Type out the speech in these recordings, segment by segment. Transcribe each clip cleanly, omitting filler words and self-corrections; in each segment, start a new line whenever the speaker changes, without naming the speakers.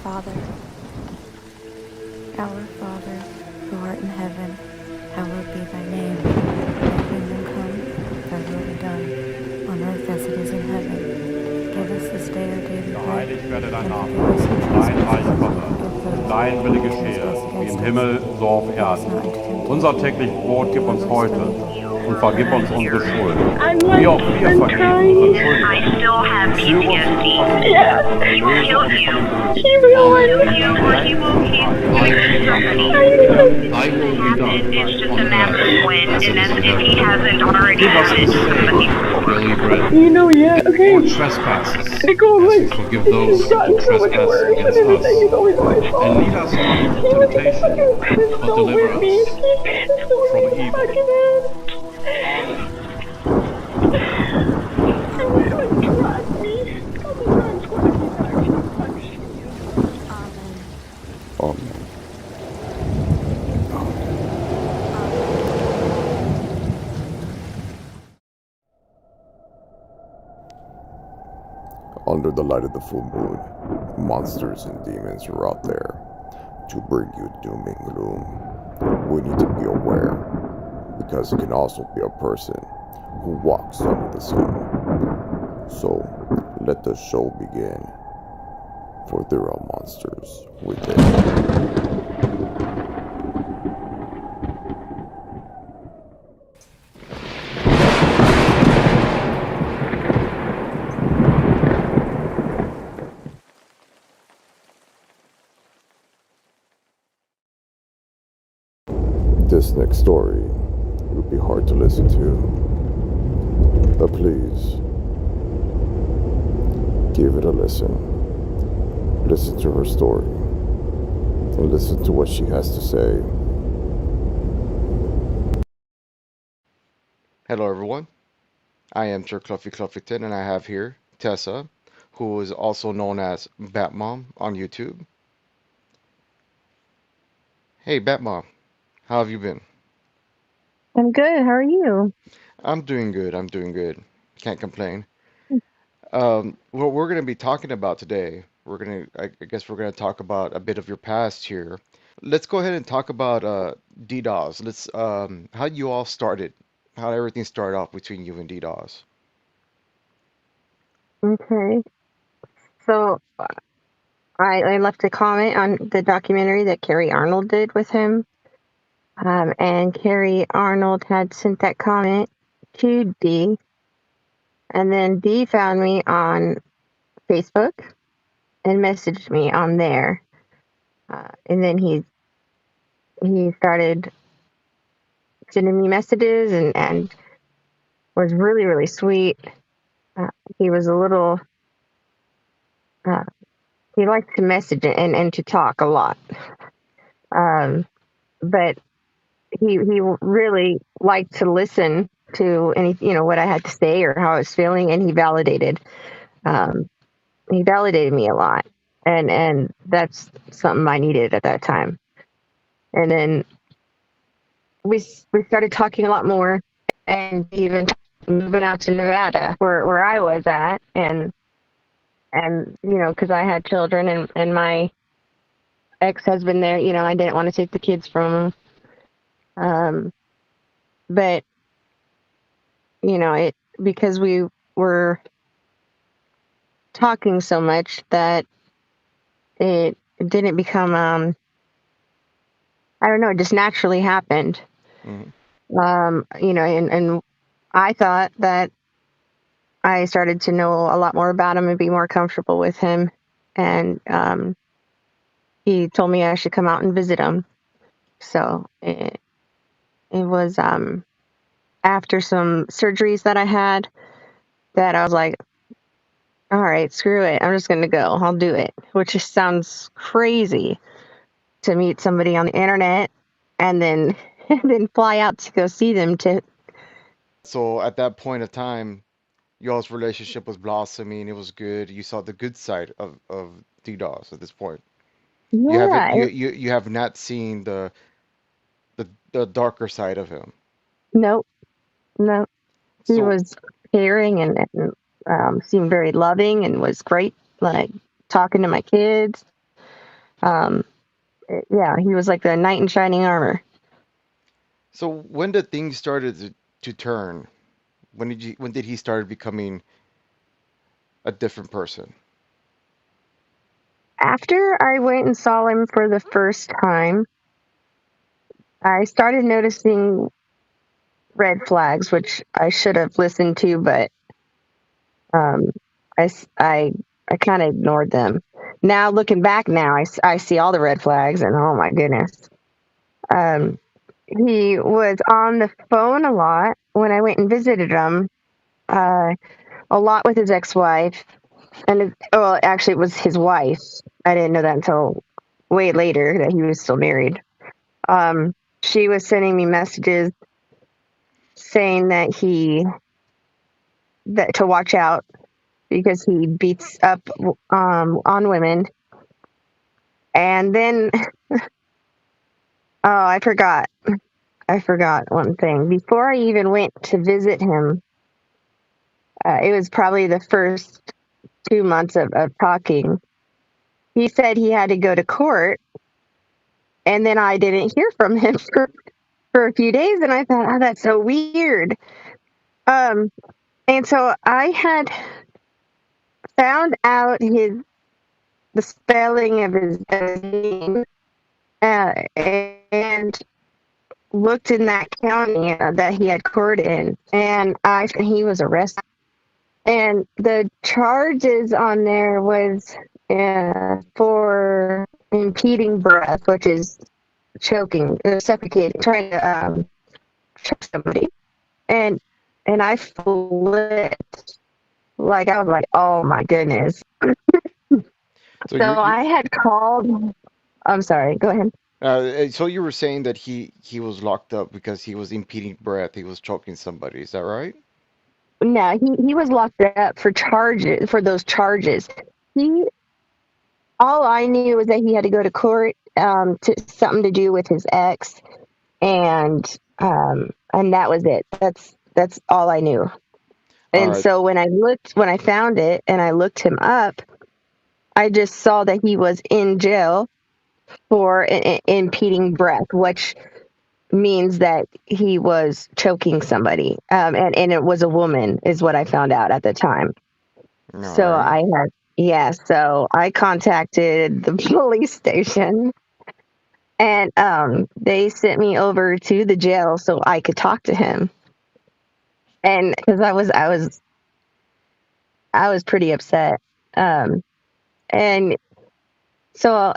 Father, who art in heaven, hallowed be thy name. Thy kingdom come, thy will be done, on earth as it is in heaven. Give us this day our daily bread,
Geheiligt werde dein
and
Name,
forgive us our
dein Reich
trespasses,
komme,
forgive those
dein Wille
who
geschehe,
trespass
wie im
against us.
Himmel, so auf
Lead us
Erden.
not into temptation,
Unser täglich Brot gib uns
deliver us
heute
from evil.
und vergib uns unsere Schuld,
I'm
wie
like,
auch wir
I'm
vergeben unseren
trying.
Schuldigern.
I still have
Und führe uns nicht in Versuchung,
Yeah,
sondern
He will
erlöse
kill
uns von dem
you.
Bösen.
keep
He will
going.
kill you or he will keep somebody.
Thy will be done
It's just
on
a matter of
earth
when,
as
and
it is in
if he
heaven.
hasn't already
Give us
had it
this day
somebody
our
before.
daily bread,
You know, yeah, okay.
our trespasses,
Nico,
as we
like,
forgive
it's
those
just
who
gotten so much
trespass
worse, and
against us.
everything is always my fault.
And lead us not into
He was just
temptation,
fucking pissed
but
so
deliver
with me.
us
He pissed so
from
with me
evil.
fucking ass. He would like drag me. I'll be dragged 20 times. Fuck shit.
Amen.
Under the light of the full moon, monsters and demons are out there to bring you doom and gloom. We need to be aware, because it can also be a person who walks under the sun. So, let the show begin, for there are monsters within. This next story would be hard to listen to, but please give it a listen. Listen to her story and listen to what she has to say.
Hello, everyone. I am Sir Cluffy Cluffington, and I have here Tessa, who is also known as Batmom on YouTube. Hey, Batmom, how have you been?
I'm good. How are you?
I'm doing good. I'm doing good. Can't complain. What we're going to be talking about today, I guess we're going to talk about a bit of your past here. Let's go ahead and talk about Dee Doss. How you all started, how everything started off between you and Dee Doss.
Okay. So I left a comment on the documentary that Carrie Arnold did with him. And Carrie Arnold had sent that comment to Dee. And then Dee found me on Facebook and messaged me on there. And then he started sending me messages and was really, really sweet. He was a little, uh, he liked to message and to talk a lot. But he really liked to listen to what I had to say or how I was feeling, and um, he validated me a lot, and that's something I needed at that time. And then we started talking a lot more, and even moving out to Nevada, where I was at, and because I had children and my ex-husband there, I didn't want to take the kids from him, but it because we were talking so much that it didn't become I don't know, it just naturally happened.
Mhm.
And I thought that I started to know a lot more about him and be more comfortable with him. And he told me I should come out and visit him. So it was after some surgeries that I had that I was like, all right, screw it. I'm just going to go. I'll do it, which just sounds crazy to meet somebody on the internet and then and then fly out to go see them to.
So at that point of time, y'all's relationship was blossoming. It was good. You saw the good side of DDoS at this point. You haven't
Yeah,
you have not seen the darker side of him.
no, no. He
So
was caring and seemed very loving and was great, like talking to my kids. Um, yeah, he was like the knight in shining armor.
So when did things started to turn? When did he start becoming a different person?
After I went and saw him for the first time, I started noticing red flags, which I should have listened to, but um, I kind of ignored them. Now looking back, I see all the red flags, and oh my goodness. Um, he was on the phone a lot when I went and visited him. Uh, a lot with his ex-wife, and well, actually, it was his wife. I didn't know that until way later that he was still married. She was sending me messages saying that to watch out because he beats up on women. And then, oh, I forgot one thing. Before I even went to visit him, it was probably the first 2 months of talking. He said he had to go to court, and then I didn't hear from him for a few days, and I thought, oh, that's so weird. Um, and so I had found out the spelling of his name, and looked in that county that he had court in, and he was arrested. And the charges on there was for impeding breath, which is choking, suffocating, trying to choke somebody. And I flipped. Like I was like, oh my goodness.
So
So I had called. I'm sorry. Go ahead.
so you were saying that he was locked up because he was impeding breath, he was choking somebody. Is that right?
No, he was locked up for those charges. He All I knew was that he had to go to court to something to do with his ex, and that was it. That's all I knew.
All
And
right.
so when I found it and I looked him up, I just saw that he was in jail for impeding breath, which means that he was choking somebody, and it was a woman, is what I found out at the time.
All
So
right.
so I contacted the police station, and they sent me over to the jail so I could talk to him. And because I was pretty upset. And so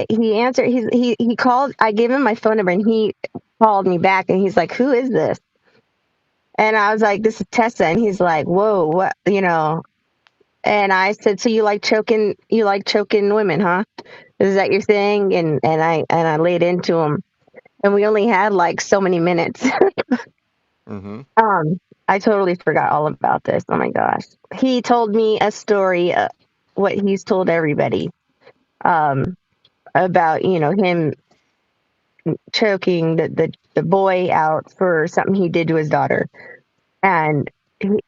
he answered. He called. I gave him my phone number, and he called me back, and he's like, "Who is this?" And I was like, "This is Tessa." And he's like, "Whoa, what? You know?" And I said, "So you like choking? You like choking women, huh? Is that your thing?" And I laid into him, and we only had like so many minutes.
Mm-hmm.
I totally forgot all about this. Oh my gosh. He told me a story, what he's told everybody, um, about, him choking the boy out for something he did to his daughter. And he,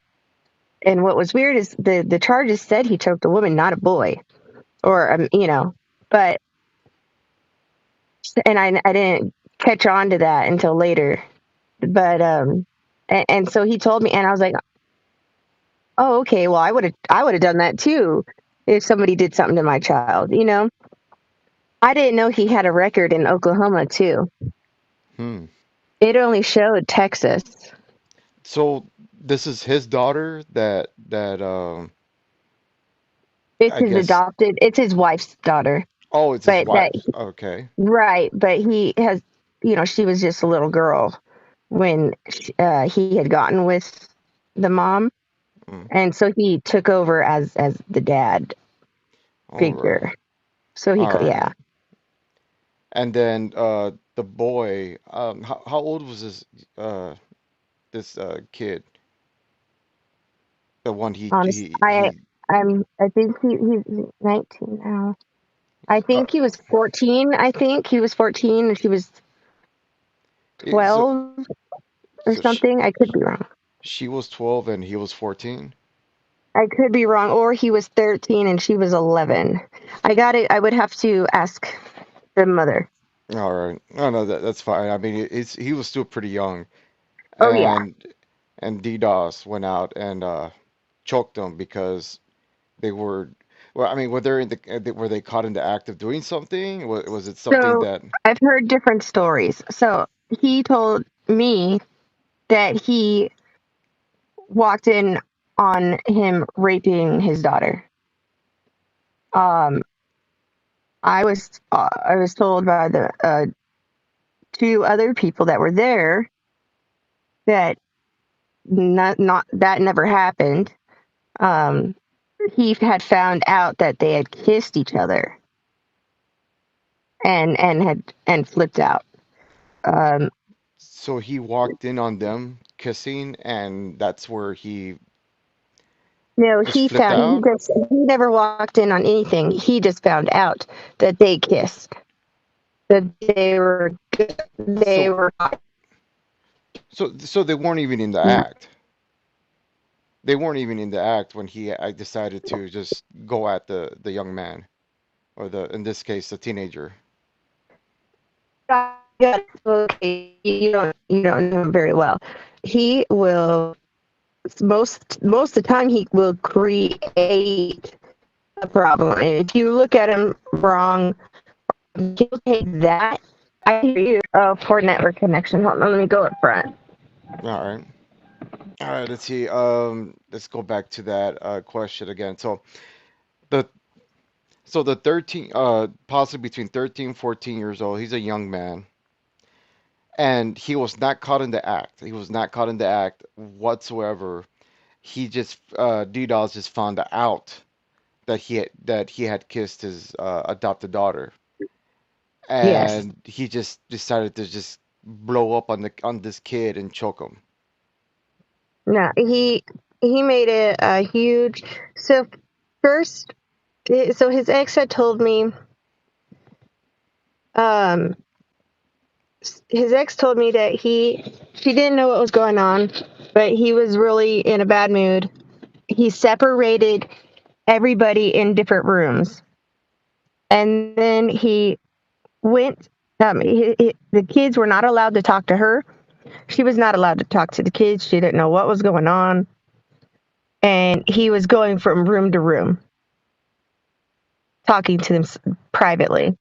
and what was weird is the charges said he choked a woman, not a boy, or, but, and I didn't catch on to that until later. But, and so he told me, and I was like, oh, okay, well, I would have done that too if somebody did something to my child. I didn't know he had a record in Oklahoma too.
Hmm.
It only showed Texas.
So this is his daughter that
It's
I
his
guess.
adopted. It's his wife's daughter,
Oh, it's his
but
wife. Okay.
right. But he has, she was just a little girl when he had gotten with the mom,
Mm.
and so he took over as the dad
All right.
figure. So
All right.
yeah.
And then the boy, how old was this kid? The one
Honest, I think he's 19 now. I
uh,
think he was 14. I think he was 14 and she was
so
12 or
so
something. I could be wrong.
she was 12 and he was 14.
I could be wrong. Or he was 13 and she was 11. I would have to ask the mother.
All right. No, no, that's fine. I mean, he was still pretty young,
Oh yeah.
and Dee Doss went out and choked them because they were. Well, I mean, were they caught in the act of doing something? Was it something
So
that?
I've heard different stories. So he told me that he walked in on him raping his daughter. Um, I was told by the two other people that were there that not that never happened. Um, he had found out that they had kissed each other and flipped out. Um,
So he walked in on them kissing, and that's where he
no,
just flipped out.
he never walked in on anything. He just found out that they kissed. That they
So
were
so they weren't even in the act. They weren't even in the act when he I decided to just go at the young man, or the in this case the teenager.
okay. You don't know him very well. He will most of the time he will create a problem. And if you look at him wrong, he'll take that. I hear you. Oh, poor network connection. Hold on, let me go up front.
All right. All right, let's see. Let's go back to that question again. The the 13 possibly between 13 and 14 years old, he's a young man, and he was not caught in the act. He was not caught in the act whatsoever. He just DDoS just found out that he had kissed his adopted daughter,
Yes.
and he just decided to just blow up on the on this kid and choke him.
No, he made it a huge. So first, so his ex had told me. Um, his ex told me that she didn't know what was going on, but he was really in a bad mood. He separated everybody in different rooms, and then he went. The kids were not allowed to talk to her. She was not allowed to talk to the kids. She didn't know what was going on, and he was going from room to room, talking to them privately.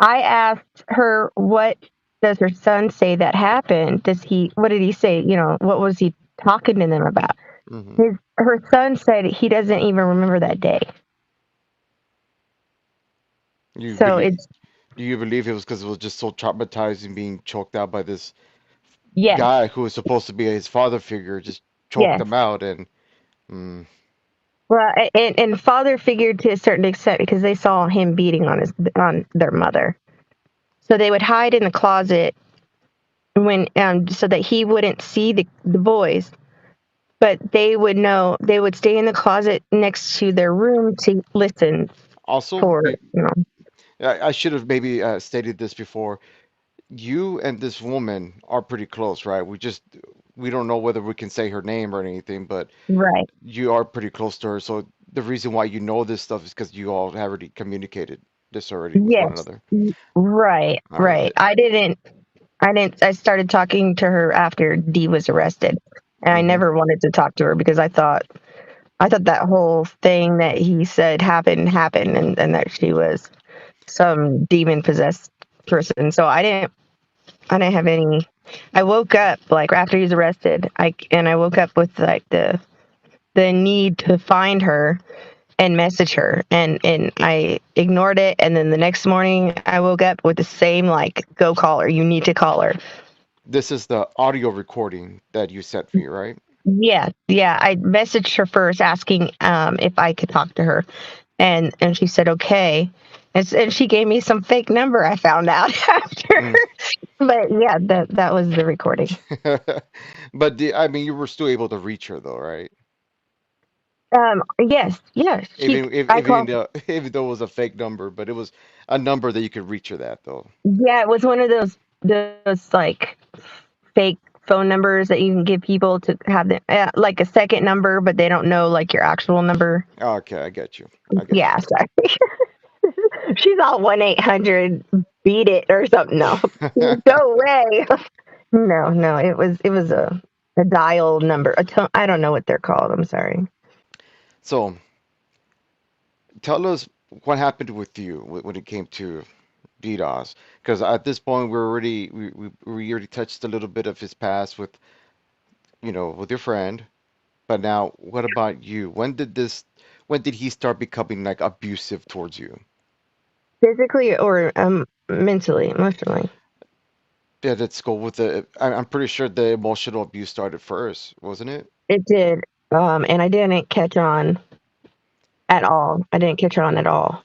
I asked her, what does her son say that happened? What did he say? What was he talking to them about?
Hmm.
Her son said he doesn't even remember that day.
You
So
believe?
it's,
Do you believe it was because it was just so traumatizing being choked out by this
yes,
guy who was supposed to be his father figure, just choked
yes.
him out, and mm,
Well, and father figured to a certain extent because they saw him beating on their mother. So they would hide in the closet when so that he wouldn't see the boys, but they would stay in the closet next to their room to listen
also
for,
I should have maybe stated this before. You and this woman are pretty close, right? We don't know whether we can say her name or anything, but
right.
you are pretty close to her. So the reason why you know this stuff is because you all have already communicated this already with one
Yes.
another.
Right.
All
Right.
right.
I started talking to her after Dee was arrested. And I
Mm-hmm.
never wanted to talk to her because I thought that whole thing that he said happened, and that she was some demon possessed person. So I didn't have any. I woke up like after he was arrested. I woke up with like the need to find her and message her, and I ignored it. And then the next morning I woke up with the same, like, go call her. You need to call her.
This is the audio recording that you sent me, right?
Yeah, yeah. I messaged her first asking if I could talk to her, and she said okay, and she gave me some fake number I found out after.
Mm.
But yeah, that was the recording.
But I mean, you were still able to reach her though, right?
Yes, yes. I
Even
called.
though even though it was a fake number, but it was a number that you could reach her that though.
Yeah, it was one of those like fake phone numbers that you can give people to have them, like a second number, but they don't know like your actual number.
Okay, I get you. I get
Yeah, sorry. She's all 1-800 beat it or something. No,
you.
go away. No, it was a dial number. I don't know what they're called. I'm sorry.
So, tell us what happened with you when it came to Dee Doss, because at this point we already touched a little bit of his past with with your friend, but now what about you? When did he start becoming like abusive towards you?
Physically or mentally, emotionally.
Yeah, let's go with I'm pretty sure the emotional abuse started first, wasn't it?
It did. And I didn't catch on at all. I didn't catch on at all.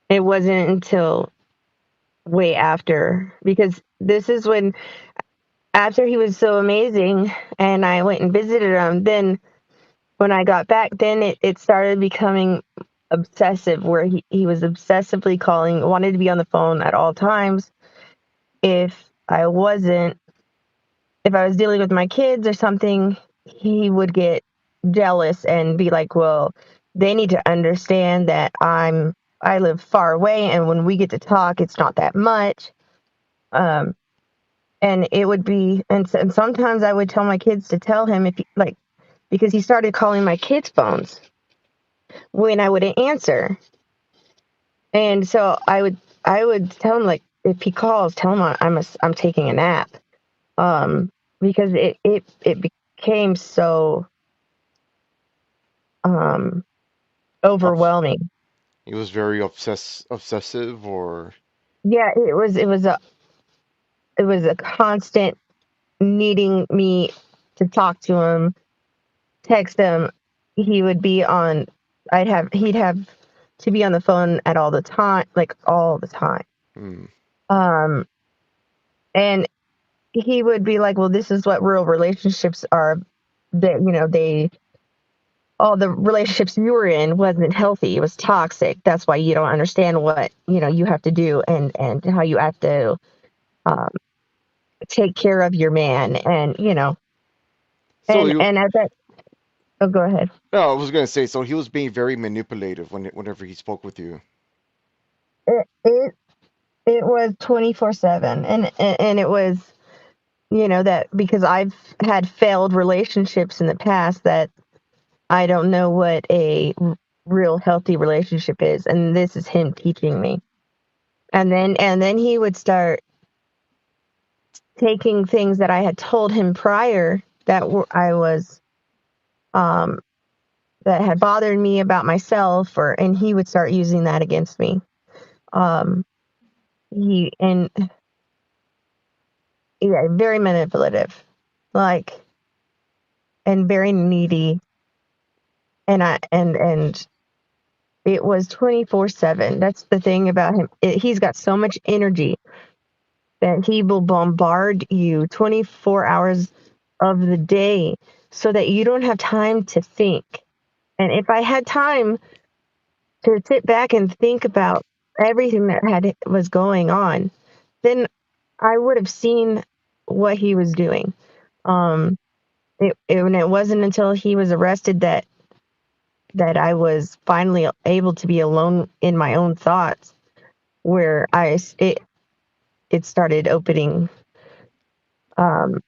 It wasn't until way after, because this is when, after he was so amazing and I went and visited him, then when I got back, then it started becoming obsessive, where he was obsessively calling, wanted to be on the phone at all times. If I wasn't, if I was dealing with my kids or something, he would get jealous and be like, well, they need to understand that I live far away, and when we get to talk, it's not that much. Um, and it would be, and sometimes I would tell my kids to tell him, if he, like, because he started calling my kids' phones when I wouldn't answer. And so I would tell him, like, if he calls, tell him I'm taking a nap. Um, because it became so um
Obs-
overwhelming.
He was very obsessive, or
Yeah, it was a constant needing me to talk to him, text him. He would be on. He'd have to be on the phone at all the time, like all the time.
hmm,
Um, and he would be like, "Well, this is what real relationships are. That they all the relationships you were in wasn't healthy. It was toxic. That's why you don't understand what you have to do, and how you have to um, take care of your man, and
so you.
and at that. Oh, go ahead.
No, I was gonna say, so he was being very manipulative whenever he spoke with you.
It was 24/7, and it was that because I've had failed relationships in the past, that I don't know what a real healthy relationship is, and this is him teaching me. And then he would start taking things that I had told him prior that I was um that had bothered me about myself, and he would start using that against me. Um he and Yeah, very manipulative, like, and very needy, and it was 24/7. That's the thing about him. He's got so much energy that he will bombard you 24 hours of the day, so that you don't have time to think. And if I had time to sit back and think about everything that was going on, then I would have seen what he was doing. Um, and it wasn't until he was arrested that I was finally able to be alone in my own thoughts, where it started opening. Um,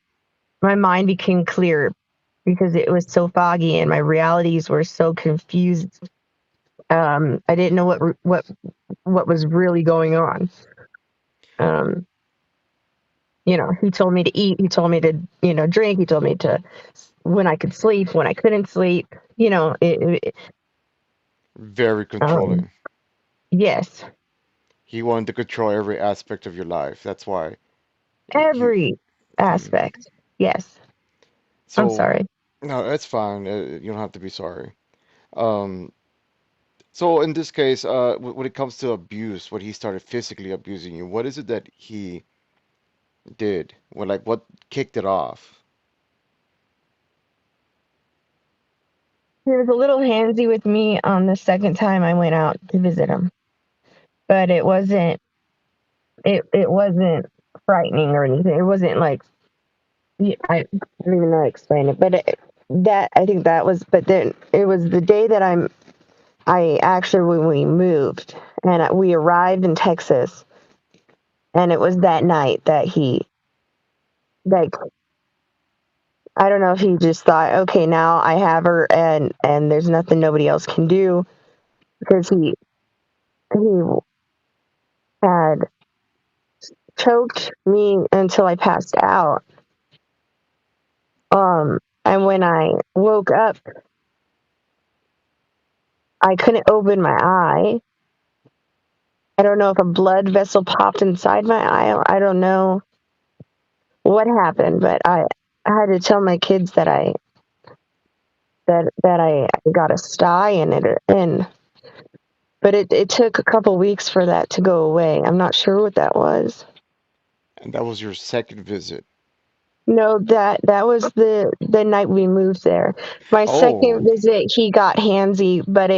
my mind became clear, because it was so foggy and my realities were so confused. I didn't know what was really going on. Um, he told me to eat. He told me to drink. He told me to, when I could sleep, when I couldn't sleep.
Very
Um,
controlling.
yes,
He wanted to control every aspect of your life. That's why he.
every
Hmm.
aspect. Yes. I'm
So
sorry.
no, that's fine. You don't have to be sorry. Um, so in this case, when it comes to abuse, when he started physically abusing you, what is it that he did? What kicked it off?
He was a little handsy with me on the second time I went out to visit him, but it wasn't frightening or anything. It wasn't like Yeah, I don't even know how to explain it, but that I think that was. But then it was the day that I actually when we moved and we arrived in Texas, and it was that night that he like I don't know if he just thought, okay, now I have her, and there's nothing nobody else can do because he had choked me until I passed out. And when I woke up, I couldn't open my eye. I don't know if a blood vessel popped inside my eye. I don't know what happened, but I had to tell my kids that I got a sty in it, and but it took a couple weeks for that to go away. I'm not sure what that was.
And that was your second visit.
No, that was the night we moved there. My
Oh,
second visit, he got handsy, but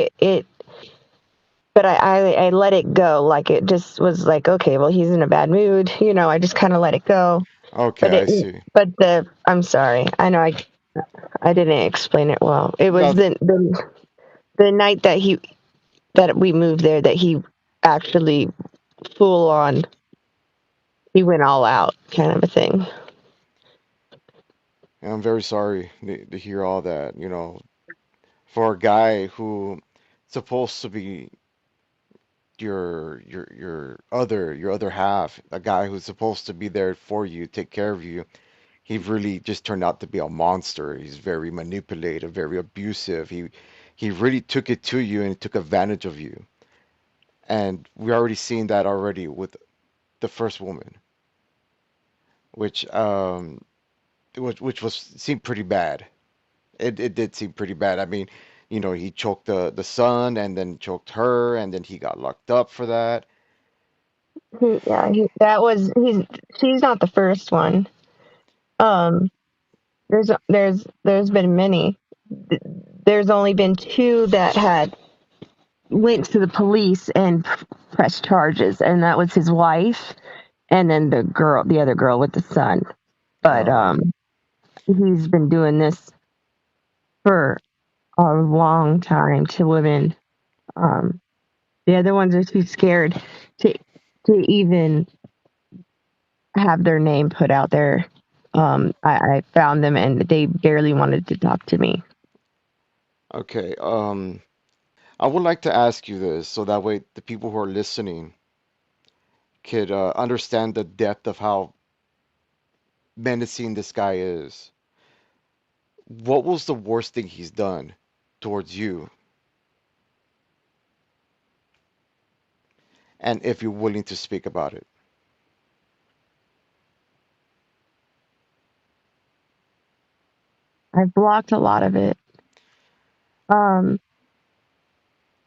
I let it go. Like it just was like, okay, well, he's in a bad mood. I just kind of let it go.
okay,
But
I see.
I'm sorry. I know I didn't explain it well. It was
No,
the night that we moved there that he actually full on, he went all out kind of a thing.
I'm very sorry to hear all that. For a guy who supposed to be your other half, a guy who's supposed to be there for you, take care of you, he really just turned out to be a monster. He's very manipulative, very abusive. He really took it to you and took advantage of you. And we already seen that already with the first woman, which which was seemed pretty bad. It did seem pretty bad. I mean, he choked the son and then choked her and then he got locked up for that.
Yeah, she's not the first one. Um, there's been many. There's only been two that had went to the police and pressed charges, and that was his wife, and then the other girl with the son. But
Oh,
he's been doing this for a long time to women. Um, the other ones are too scared to even have their name put out there. I found them and they barely wanted to talk to me.
okay. I would like to ask you this so that way the people who are listening could understand the depth of how menacing this guy is. What was the worst thing he's done towards you? And if you're willing to speak about it.
I've blocked a lot of it. Um,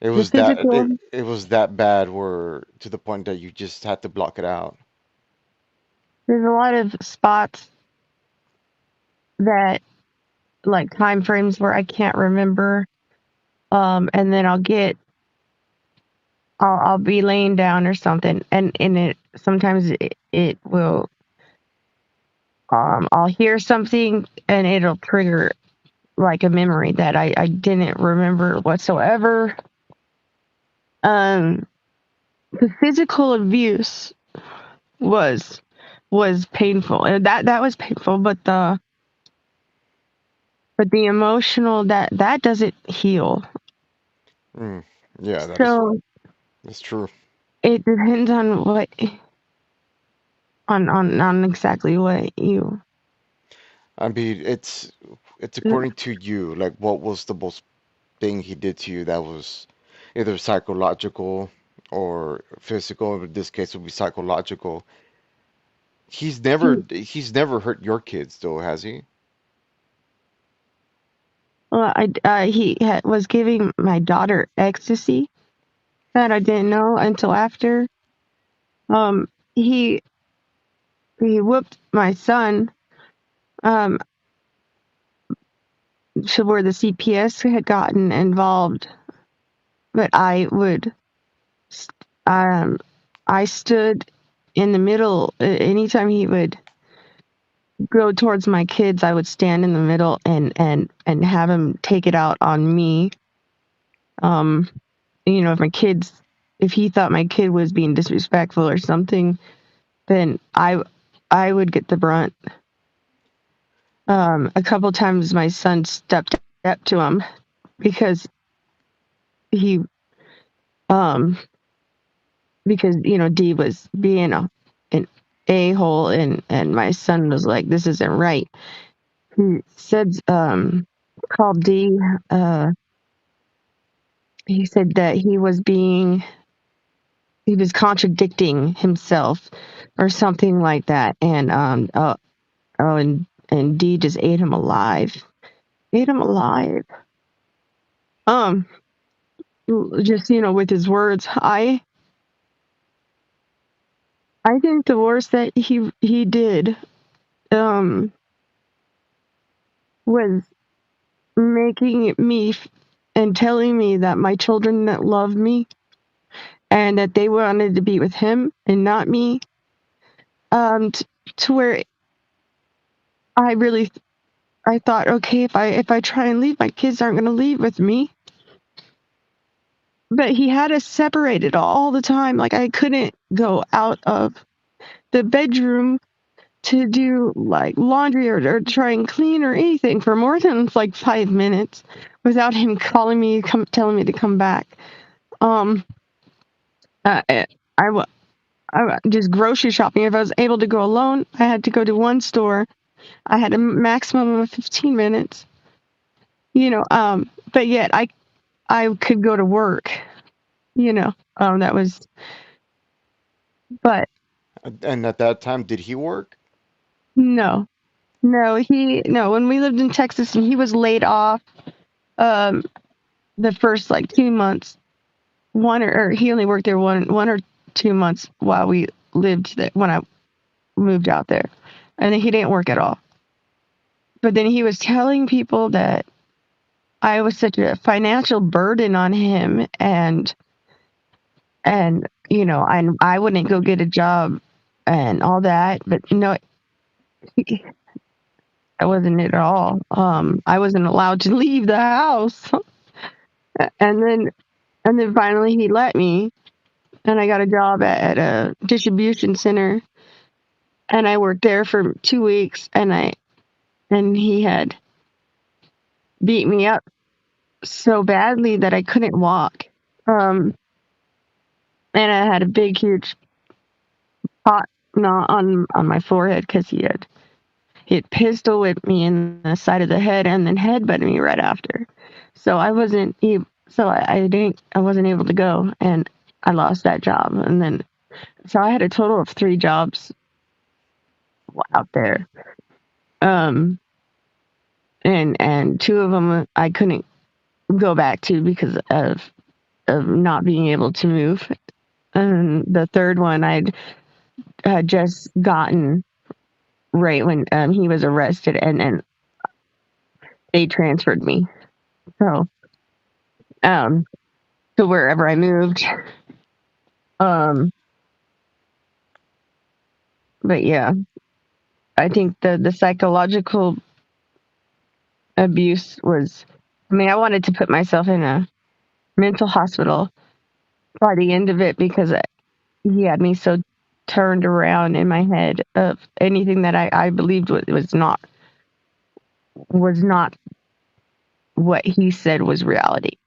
It
the
was that
physical,
it was that bad where to the point that you just had to block it out.
there's a lot of spots that like time frames where I can't remember. And then I'll be laying down or something, and it sometimes it will I'll hear something and it'll trigger like a memory that I didn't remember whatsoever. Um, the physical abuse was was painful, and that was painful. But the emotional that doesn't heal.
Mm, yeah,
So
that's true.
it depends on what on exactly what you.
I mean, it's according to you, like what was the most thing he did to you that was either psychological or physical. In this case, it would be psychological. He's never hurt your kids though, has he?
Well, was giving my daughter ecstasy that I didn't know until after. Um, he he whooped my son. Um, to where the CPS had gotten involved, but um, I stood in the middle anytime he would go towards my kids, I would stand in the middle and have him take it out on me. You know, if he thought my kid was being disrespectful or something, then I would get the brunt. A couple times my son stepped up to him because he um because you know Dee was being an a-hole, and my son was like, this isn't right. He said called Dee, he said that he was contradicting himself or something like that, and and Dee just ate him alive. Ate him alive. Um, just with his words. I think the worst that he did um was making me and telling me that my children that loved me and that they wanted to be with him and not me. To where I really I thought, okay, if I try and leave, my kids aren't going to leave with me. But he had us separated all the time. Like I couldn't go out of the bedroom to do like laundry or try and clean or anything for more than like 5 minutes without him calling me, telling me to come back. Um, I, I just grocery shopping. If I was able to go alone, I had to go to one store. I had a maximum of 15 minutes. But yet I could go to work. That was, but
And at that time, did he work?
no, no. When we lived in Texas, and he was laid off, um, the first like 2 months, or he only worked there one or 2 months while we lived there when I moved out there, and then he didn't work at all. But then he was telling people that I was such a financial burden on him, and I wouldn't go get a job and all that. But no, that wasn't it at all. I wasn't allowed to leave the house, and then finally he let me, and I got a job at a distribution center, and I worked there for 2 weeks, and he had beat me up so badly that I couldn't walk. Um, and I had a big, huge pot knot on my forehead because he had pistol whipped me in the side of the head and then headbutted me right after. So I wasn't so I wasn't able to go, and I lost that job. And then so I had a total of 3 jobs out there. Um, and 2 of them I couldn't go back to because of not being able to move. And the third one I'd had just gotten right when he was arrested, and they transferred me. So um to wherever I moved. Um but yeah, I think the psychological abuse was, I mean, I wanted to put myself in a mental hospital by the end of it because he had me so turned around in my head of anything that I believed was not what he said was reality.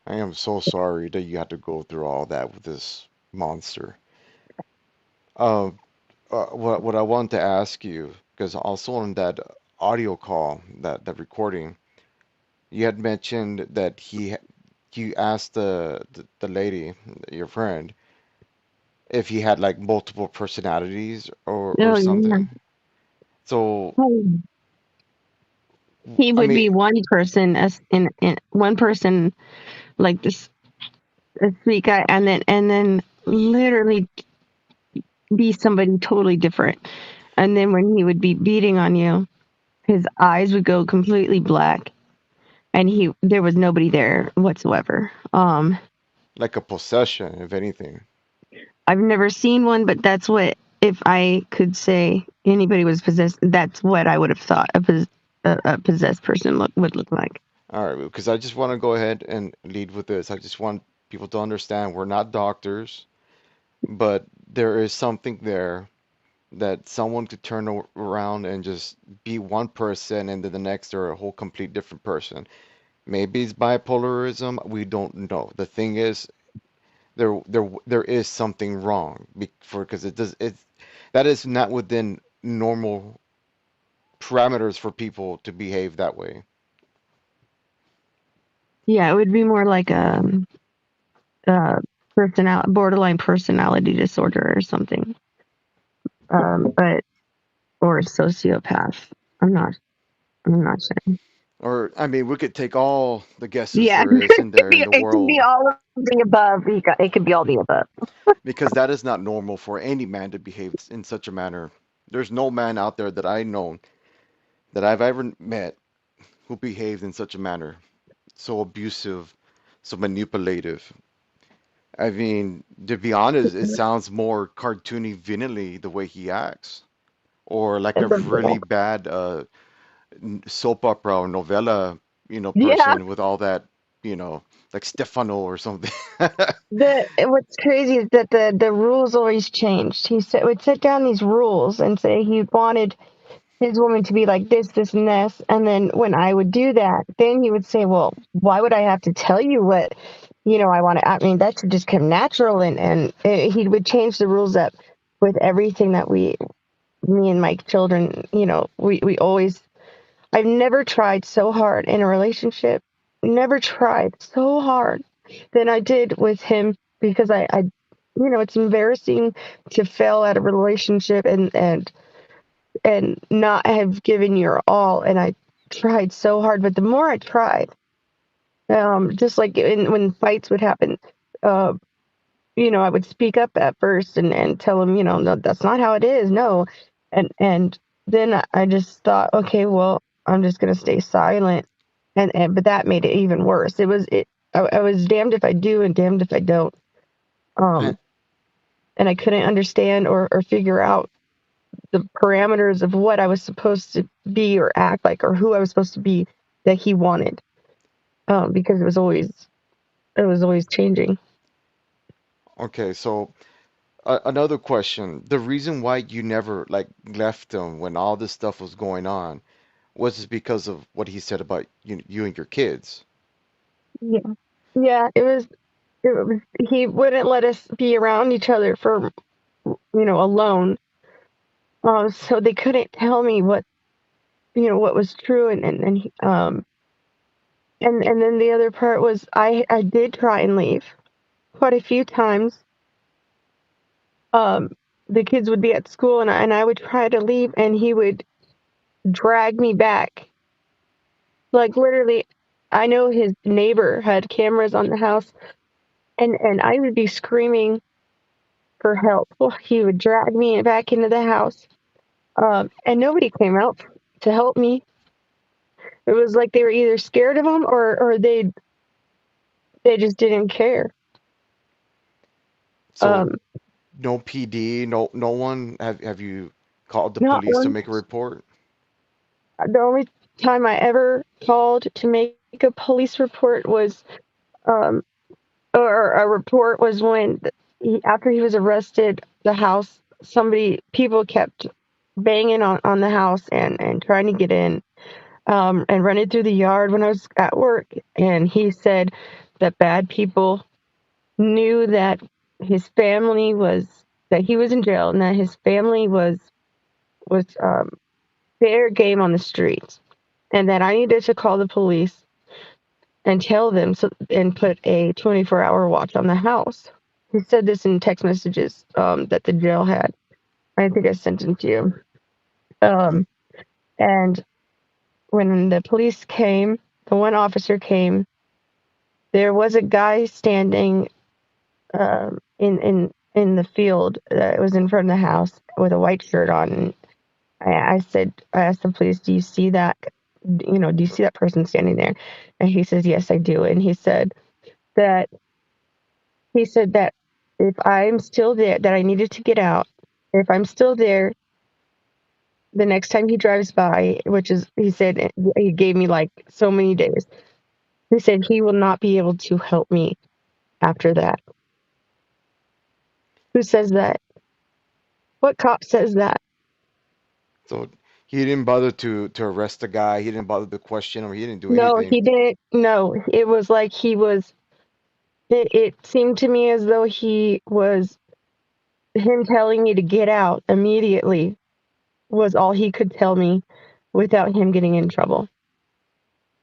I am so sorry that you had to go through all that with this monster. Uh, what I wanted to ask you, because also on that audio call, that recording, you had mentioned that you asked the lady, your friend, if he had like multiple personalities or
Oh yeah.
something. So,
Oh, he
I
would
mean,
be one person as in one person like this sweet guy, and then literally be somebody totally different. And then when he would be beating on you, his eyes would go completely black, and there was nobody there whatsoever.
like a possession, if anything.
I've never seen one, but that's what if I could say anybody was possessed, that's what I would have thought a possessed person would look like.
All right, because I just want to go ahead and lead with this. I just want people to understand we're not doctors, but there is something there that someone could turn around and just be one person and then the next they're a whole complete different person. Maybe it's bipolarism, we don't know. The thing is, there is something wrong because that is not within normal parameters for people to behave that way.
Yeah, it would be more like a borderline personality disorder or something. But or a sociopath. I'm not. I'm not sure.
Or I mean, we could take all the guesses
Yeah,
there is in there in the
it can be
world
all of the above. It could be all the above.
because that is not normal for any man to behave in such a manner. There's no man out there that I know that I've ever met who behaved in such a manner, so abusive, so manipulative. I mean, to be honest, it sounds more cartoony, villainy the way he acts, or like a really bad soap opera or novella,
Yeah.
person with all that, like Stefano or something.
What's crazy is that the rules always changed. Would set down these rules and say he wanted his woman to be like this, and this. And then when I would do that, then he would say, well, why would I have to tell you what, I want to, I mean, that should just come natural. He would change the rules up with everything that me and my children, we always, I've never tried so hard in a relationship, never tried so hard than I did with him because it's embarrassing to fail at a relationship and not have given your all. And I tried so hard, but the more I tried, just like when fights would happen, uh, I would speak up at first and tell him, no, that's not how it is. No. And then I just thought, okay, well, I'm just going to stay silent. But that made it even worse. I was damned if I do and damned if I don't.
And,
Um, and I couldn't understand or figure out the parameters of what I was supposed to be or act like or who I was supposed to be that he wanted. Because it was always changing.
okay, so another question. The reason why you never like left him when all this stuff was going on was it because of what he said about you and your kids?
Yeah. Yeah, it was he wouldn't let us be around each other for alone. So they couldn't tell me what was true and then the other part was I did try and leave quite a few times. Um the kids would be at school and I would try to leave and he would drag me back. Like literally I know his neighbor had cameras on the house and I would be screaming for help. Well, he would drag me back into the house. And nobody came out to help me. It was like they were either scared of him or they just didn't care.
So
Um,
no PD, no one. Have you called the
Not
police to
once.
make a report?
The only time I ever called to make a police report was, um, or a report was when after he was arrested, the house, people kept banging on the house and trying to get in, and running through the yard when I was at work. And he said that bad people knew that he was in jail and that his family was fair game on the streets, and that I needed to call the police and tell them and put a 24-hour watch on the house. He said this in text messages that the jail had. I think I sent them to you. Um, and when the police came, the one officer came. There was a guy standing in the field that was in front of the house with a white shirt on. And I asked the police, do you see that? Do you see that person standing there? And he says, yes, I do. And that he said that if I'm still there, that I needed to get out If I'm still there, the next time he drives by, which is, he said, he gave me like so many days. He said he will not be able to help me after that. Who says that? What cop says that?
So he didn't bother to arrest the guy. He didn't bother to question him. He didn't do
No,
anything.
he didn't. No, it was like it seemed to me as though him telling me to get out immediately was all he could tell me without him getting in trouble.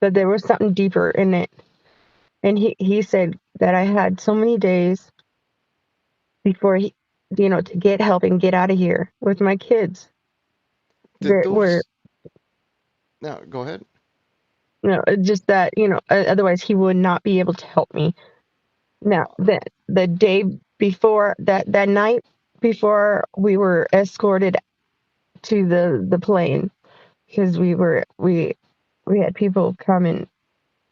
But there was something deeper in it. And he said that I had so many days before to get help and get out of here with my kids
Did
that were,
those? No, go ahead.
just that, otherwise he would not be able to help me. Now, the day before that night before we were escorted to the plane, because we had people coming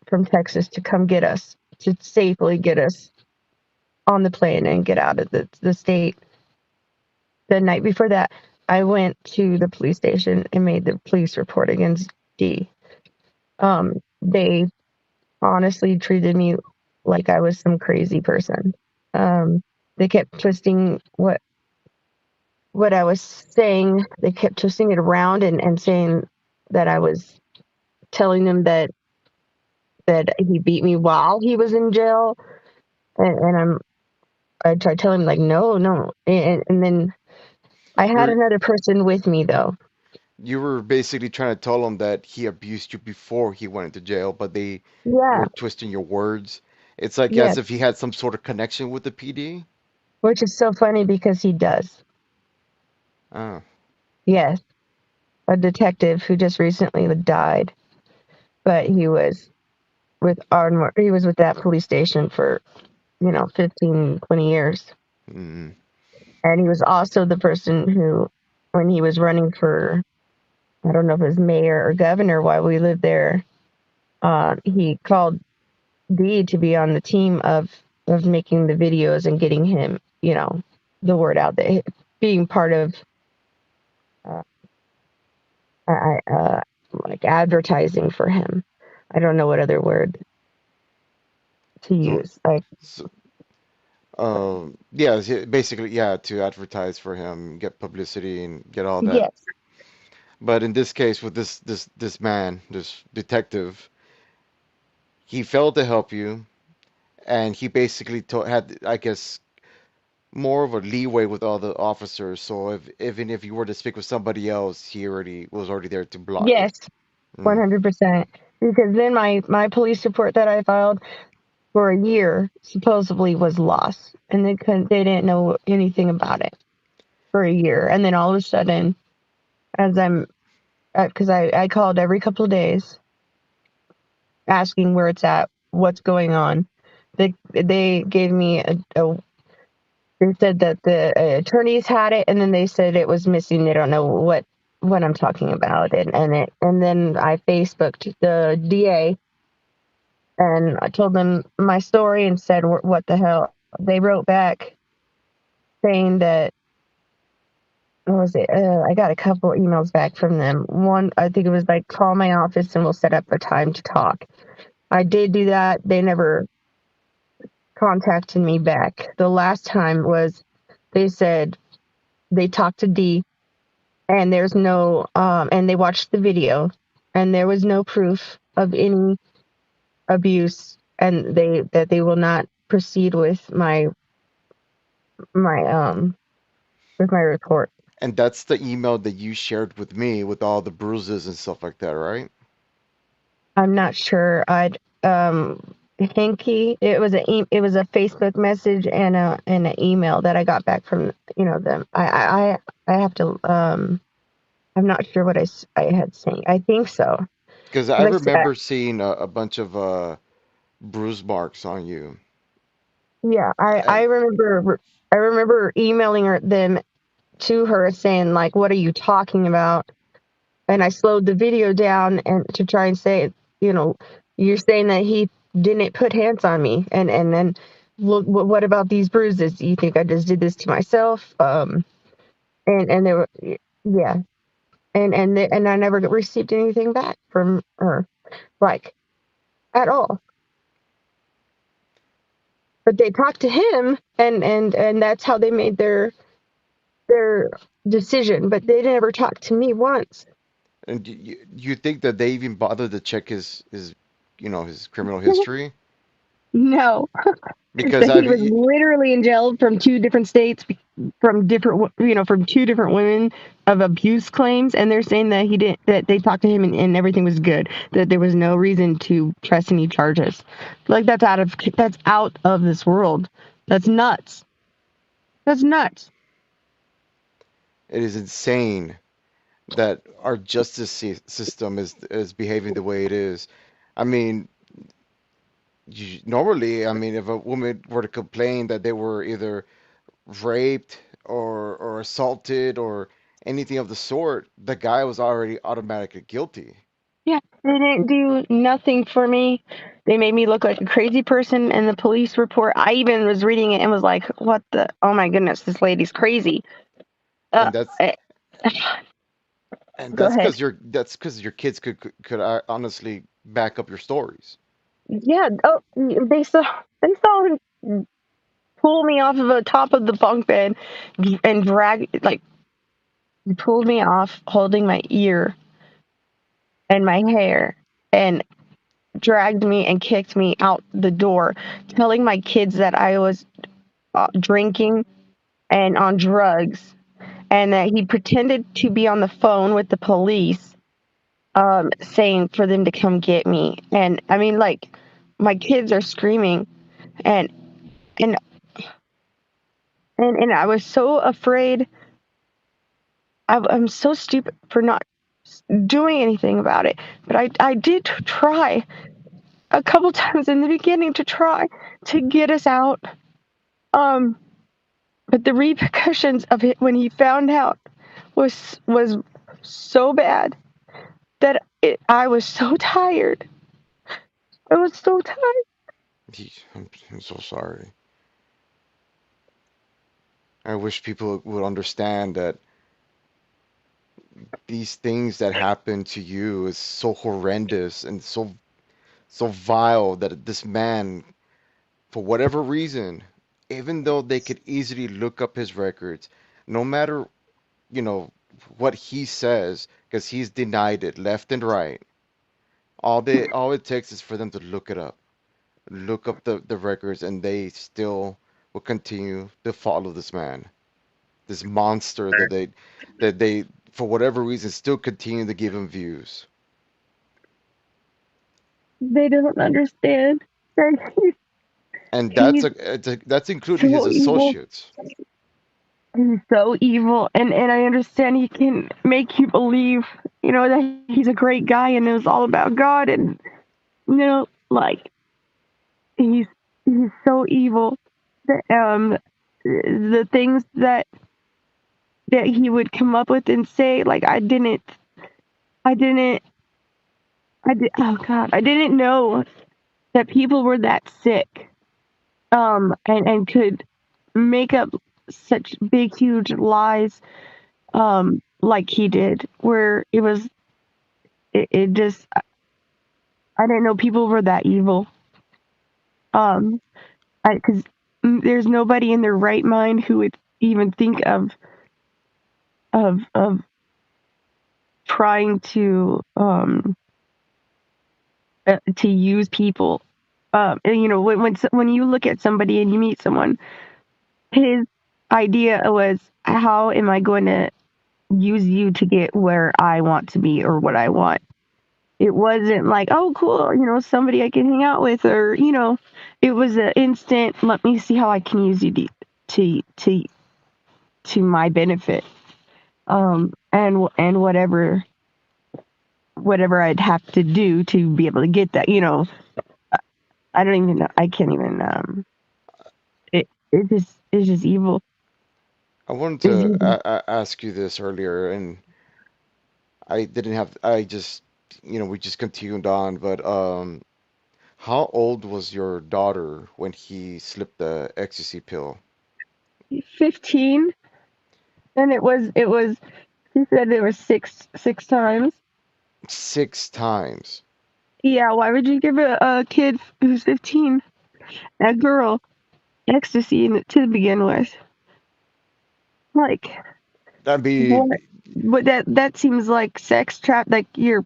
from Texas to come get us, to safely get us on the plane and get out of the state. The night before that, I went to the police station and made the police report against Dee. They honestly treated me like I was some crazy person. They kept twisting what I was saying. They kept twisting it around and saying that I was telling them that he beat me while he was in jail, and I tried telling him like no, and then I had
You're
another person with me though.
you were basically trying to tell him that he abused you before he went into jail, but they
Yeah,
were twisting your words. It's like as
yes,
if he had some sort of connection with the PD.
which is so funny because he does.
Oh,
Yes, a detective who just recently died, but he was with Ardmore. He was with that police station for 15, 20 years,
mm,
and he was also the person who, when he was running for, I don't know if it was mayor or governor while we lived there, he called Dee to be on the team of making the videos and getting him, the word out there, being part of uh, like advertising for him. I don't know what other word to
so,
use. Like,
so yeah, basically, yeah, to advertise for him, get publicity and get all that.
yes,
But in this case, with this man, this detective, he failed to help you, and he basically had, I guess, more of a leeway with all the officers. So if even if you were to speak with somebody else, he already was already there to block it.
yes,
Mm.
100%. Because then my police report that I filed for a year supposedly was lost, and they didn't know anything about it for a year, and then all of a sudden, as I'm because I called every couple of days asking where it's at, what's going on. They gave me they said that the attorneys had it, and then they said it was missing. They don't know what I'm talking about, and then I Facebooked the DA and I told them my story and said what the hell. They wrote back saying that, what was it? I got a couple emails back from them. One, I think it was like, call my office and we'll set up a time to talk. I did do that. They never contacted me back. The last time was, they said they talked to Dee and there's no and they watched the video and there was no proof of any abuse, and they will not proceed with my with my report.
And that's the email that you shared with me with all the bruises and stuff like that, right?
I'm not sure. I'd Hinky. It was a Facebook message and an email that I got back from them. I have to I'm not sure what I had seen. I think so.
Because I
'Cause
remember seeing a bunch of bruise marks on you.
yeah,
And
I remember emailing them to her saying like, "What are you talking about?" And I slowed the video down and to try and say, you know, you're saying that he didn't put hands on me, and then look, what about these bruises? Do you think I just did this to myself? and they were, yeah, and I never received anything back from her, like, at all. But they talked to him, and that's how they made their decision. But they never talked to me once.
And you think that they even bothered to check his his criminal history?
No,
Because
that he was literally in jail from two different states, from from two different women of abuse claims, and they're saying that he didn't, that they talked to him and everything was good, that there was no reason to press any charges. Like, that's out of this world. That's nuts. That's nuts.
it is insane that our justice system is behaving the way it is. I mean, normally, I mean, if a woman were to complain that they were either raped or assaulted or anything of the sort, the guy was already automatically guilty.
Yeah, they didn't do nothing for me. They made me look like a crazy person in the police report. I even was reading it and was like, "What the? Oh my goodness, this lady's crazy." Uh,
And that's
eh,
and
Go ahead.
that's because your kids could honestly back up your stories.
Yeah. Oh, they saw him pull me off of the top of the bunk bed and drag, like, he pulled me off, holding my ear and my hair, and dragged me and kicked me out the door, telling my kids that I was drinking and on drugs, and that he pretended to be on the phone with the police, saying for them to come get me. And I mean, like, my kids are screaming, and and and I was so afraid. I'm so stupid for not doing anything about it. But I did try a couple times in the beginning to try to get us out. Um, but the repercussions of it when he found out was so bad that I was so tired. I was so tired.
I'm so sorry. I wish people would understand that these things that happen to you is so horrendous and so vile that this man, for whatever reason, even though they could easily look up his records, no matter, you know, what he says, because he's denied it left and right. All it takes is for them to look up the records, and they still will continue to follow this man, this monster that they for whatever reason still continue to give him views.
They don't understand that
And
he's
that's including his
so evil.
associates.
He's so evil, and I understand he can make you believe, that he's a great guy and it was all about God, and like, he's he's so evil. That, the things that he would come up with and say, like, I didn't, oh God, I didn't know that people were that sick, and could make up such big, huge lies, like he did, where it just, I didn't know people were that evil. Um, because there's nobody in their right mind who would even think of trying to use people. And, when you look at somebody and you meet someone, his idea was, how am I going to use you to get where I want to be or what I want? It wasn't like, oh, cool, somebody I can hang out with, or, it was an instant, let me see how I can use you to to to my benefit. And whatever I'd have to do to be able to get that, I don't even know. I can't even. It's just evil.
I wanted
It's
to
evil.
ask you this earlier, and I didn't have. I just, we just continued on. But how old was your daughter when he slipped the ecstasy pill?
15. And it was. He said there was six times.
6 times.
Yeah, why would you give a kid who's 15, a girl, ecstasy to begin with? Like,
I mean,
what? But that seems like sex trap. Like you're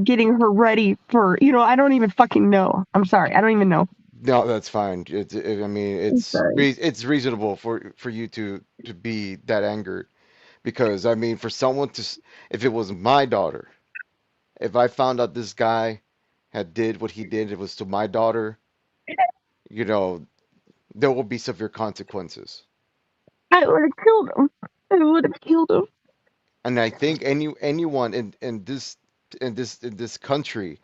getting her ready for. I don't even fucking know. I'm sorry, I don't even know.
no, that's fine. I mean,
I'm sorry.
it's reasonable for you to be that angered because I mean, for someone if it was my daughter, if I found out this guy had did what he did, it was to my daughter, you know, there will be severe consequences.
I would have killed him. I would have killed him.
And I think anyone in this country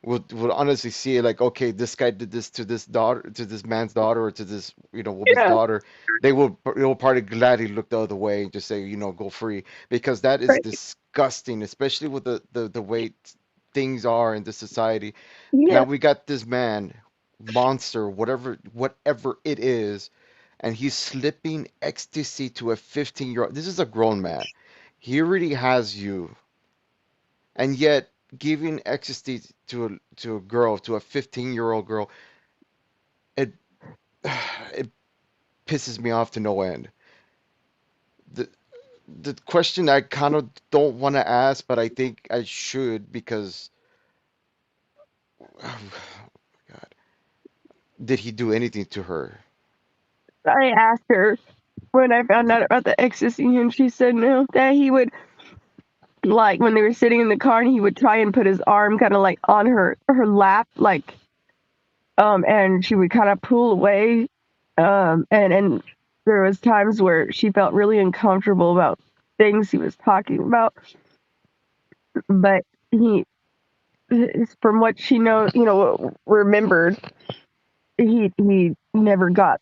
would honestly see it like, okay, this guy did this to this daughter, to this man's daughter, or to this, woman's
Yeah.
daughter. They will probably gladly look the other way and just say, go free, because that is
Right.
disgusting, especially with the way things are in this society. Now
Yeah.
we got this man, monster, whatever it is, and he's slipping ecstasy to a 15-year-old. This is a grown man. He already has you, and yet giving ecstasy to a girl, to a 15-year-old girl, it it pisses me off to no end. The the question I kind of don't want to ask, but I think I should because oh, God, did he do anything to her?
I asked her when I found out about the ecstasy, and she said no. That he would, like, when they were sitting in the car, and he would try and put his arm kind of like on her lap, like, and she would kind of pull away, and there was times where she felt really uncomfortable about things he was talking about, but he, from what she knows, remembered, he never got,